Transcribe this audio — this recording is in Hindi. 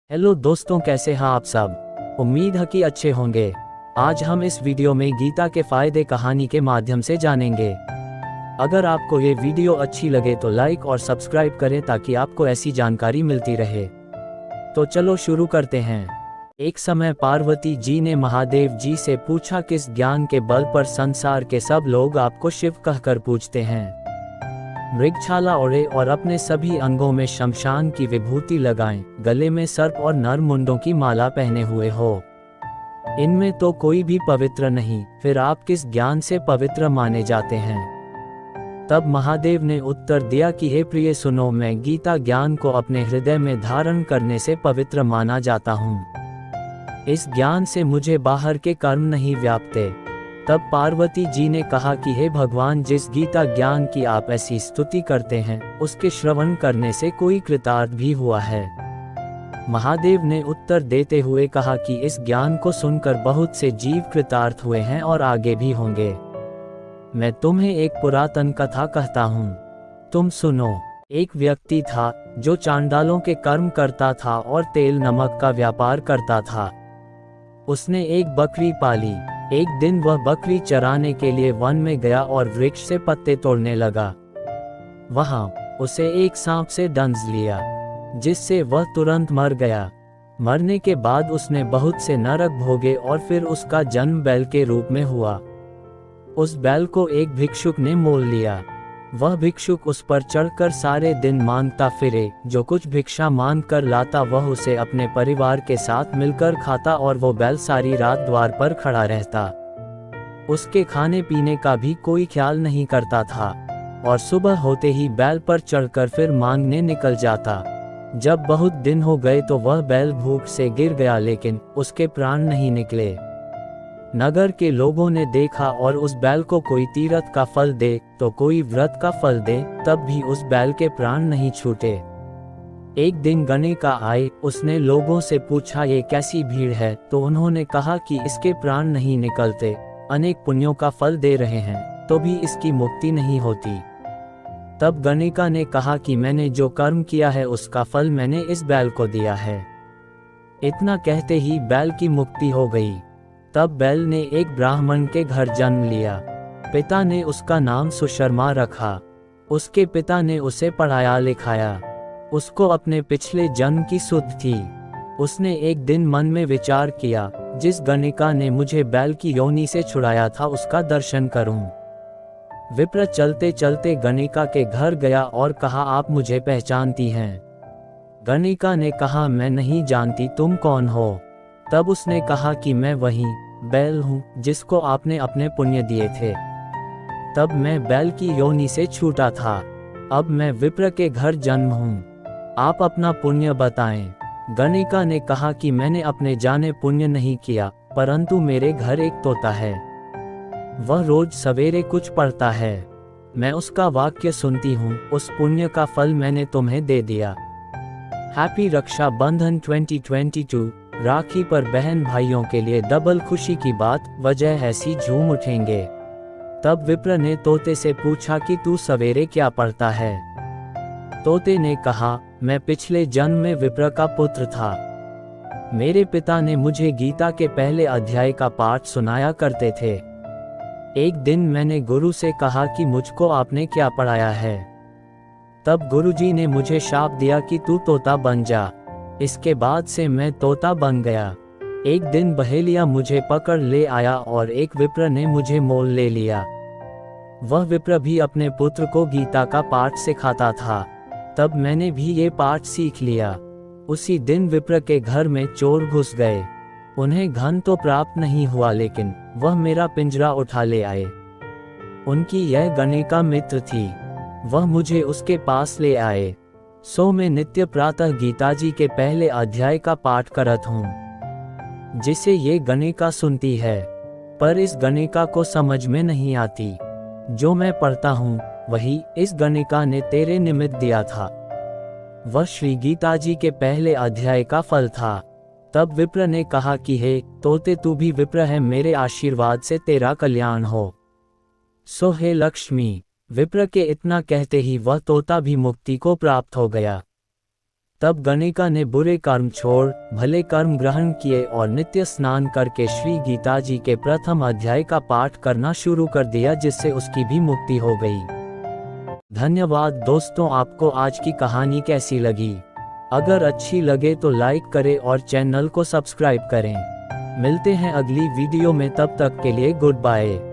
हेलो दोस्तों, कैसे हैं आप सब। उम्मीद है कि अच्छे होंगे। आज हम इस वीडियो में गीता के फायदे कहानी के माध्यम से जानेंगे। अगर आपको ये वीडियो अच्छी लगे तो लाइक और सब्सक्राइब करें ताकि आपको ऐसी जानकारी मिलती रहे। तो चलो शुरू करते हैं। एक समय पार्वती जी ने महादेव जी से पूछा, किस ज्ञान के बल पर संसार के सब लोग आपको शिव कहकर पूछते हैं। मृगछाला ओढ़े और अपने सभी अंगों में शमशान की विभूति लगाएं, गले में सर्प और नर मुंडों की माला पहने हुए हो। इनमें तो कोई भी पवित्र नहीं, फिर आप किस ज्ञान से पवित्र माने जाते हैं। तब महादेव ने उत्तर दिया कि हे प्रिय सुनो, मैं गीता ज्ञान को अपने हृदय में धारण करने से पवित्र माना जाता हूँ। इस ज्ञान से मुझे बाहर के कर्म नहीं व्यापते। तब पार्वती जी ने कहा कि हे भगवान, जिस गीता ज्ञान की आप ऐसी स्तुति करते हैं, उसके श्रवण करने से कोई कृतार्थ भी हुआ है। महादेव ने उत्तर देते हुए कहा कि इस ज्ञान को सुनकर बहुत से जीव कृतार्थ हुए हैं और आगे भी होंगे। मैं तुम्हें एक पुरातन कथा कहता हूँ, तुम सुनो। एक व्यक्ति था जो चांडालों के कर्म करता था और तेल नमक का व्यापार करता था। उसने एक बकरी पाली। एक दिन वह बकरी चराने के लिए वन में गया और वृक्ष से पत्ते तोड़ने लगा। वहां उसे एक सांप से डंस लिया, जिससे वह तुरंत मर गया। मरने के बाद उसने बहुत से नरक भोगे और फिर उसका जन्म बैल के रूप में हुआ। उस बैल को एक भिक्षुक ने मोल लिया। वह भिक्षुक उस पर चढ़कर सारे दिन मांगता फिरे। जो कुछ भिक्षा मांग कर लाता वह उसे अपने परिवार के साथ मिलकर खाता और वो बैल सारी रात द्वार पर खड़ा रहता। उसके खाने पीने का भी कोई ख्याल नहीं करता था और सुबह होते ही बैल पर चढ़कर फिर मांगने निकल जाता। जब बहुत दिन हो गए तो वह बैल भूख से गिर गया, लेकिन उसके प्राण नहीं निकले। नगर के लोगों ने देखा और उस बैल को कोई तीर्थ का फल दे तो कोई व्रत का फल दे, तब भी उस बैल के प्राण नहीं छूटे। एक दिन गणिका आए। उसने लोगों से पूछा, ये कैसी भीड़ है। तो उन्होंने कहा कि इसके प्राण नहीं निकलते, अनेक पुण्यों का फल दे रहे हैं तो भी इसकी मुक्ति नहीं होती। तब गणिका ने कहा कि मैंने जो कर्म किया है उसका फल मैंने इस बैल को दिया है। इतना कहते ही बैल की मुक्ति हो गई। तब बैल ने एक ब्राह्मण के घर जन्म लिया। पिता ने उसका नाम सुशर्मा रखा। उसके पिता ने उसे पढ़ाया लिखाया। उसको अपने पिछले जन्म की सुध थी। उसने एक दिन मन में विचार किया, जिस गणिका ने मुझे बैल की योनि से छुड़ाया था उसका दर्शन करूं। विप्र चलते चलते गणिका के घर गया और कहा, आप मुझे पहचानती हैं। गणिका ने कहा, मैं नहीं जानती, तुम कौन हो। तब उसने कहा कि मैं वही बैल हूँ जिसको आपने अपने पुण्य दिए थे। तब मैं बैल की योनि से छूटा था, अब मैं विप्र के घर जन्म हूँ। आप अपना पुण्य बताएं। गणिका ने कहा कि मैंने अपने जाने पुण्य नहीं किया, परंतु मेरे घर एक तोता है। वह रोज सवेरे कुछ पढ़ता है। मैं उसका वाक्य सुनती हूँ। उस पुण्य का फल मैंने तुम्हें दे दिया। हैप्पी रक्षा बंधन 2022। राखी पर बहन भाइयों के लिए डबल खुशी की बात, वजह ऐसी झूम उठेंगे। तब विप्र ने तोते से पूछा कि तू सवेरे क्या पढ़ता है। तोते ने कहा, मैं पिछले जन्म में विप्र का पुत्र था। मेरे पिता ने मुझे गीता के पहले अध्याय का पाठ सुनाया करते थे। एक दिन मैंने गुरु से कहा कि मुझको आपने क्या पढ़ाया है। तब गुरुजी ने मुझे शाप दिया कि तू तोता बन जा। इसके बाद से मैं तोता बन गया। एक दिन बहेलिया मुझे पकड़ ले आया और एक विप्र ने मुझे मोल ले लिया। वह विप्र भी अपने पुत्र को गीता का पाठ सिखाता था। तब मैंने भी ये पाठ सीख लिया। उसी दिन विप्र के घर में चोर घुस गए। उन्हें धन तो प्राप्त नहीं हुआ, लेकिन वह मेरा पिंजरा उठा ले आए। उनकी यह गणिका मित्र थी। वह मुझे उसके पास ले आए। सो मैं नित्य प्रातः गीता जी के पहले अध्याय का पाठ करत हूँ, जिसे ये गणिका सुनती है। पर इस गणिका को समझ में नहीं आती। जो मैं पढ़ता हूँ वही इस गणिका ने तेरे निमित्त दिया था। वह श्री गीता जी के पहले अध्याय का फल था। तब विप्र ने कहा कि हे तोते, तू भी विप्र है, मेरे आशीर्वाद से तेरा कल्याण हो। सो हे लक्ष्मी। विप्र के इतना कहते ही वह तोता भी मुक्ति को प्राप्त हो गया। तब गणिका ने बुरे कर्म छोड़ भले कर्म ग्रहण किए और नित्य स्नान करके श्री गीता जी के प्रथम अध्याय का पाठ करना शुरू कर दिया, जिससे उसकी भी मुक्ति हो गई। धन्यवाद दोस्तों, आपको आज की कहानी कैसी लगी? अगर अच्छी लगे तो लाइक करें और चैनल को सब्सक्राइब करें। मिलते हैं अगली वीडियो में, तब तक के लिए गुड बाय।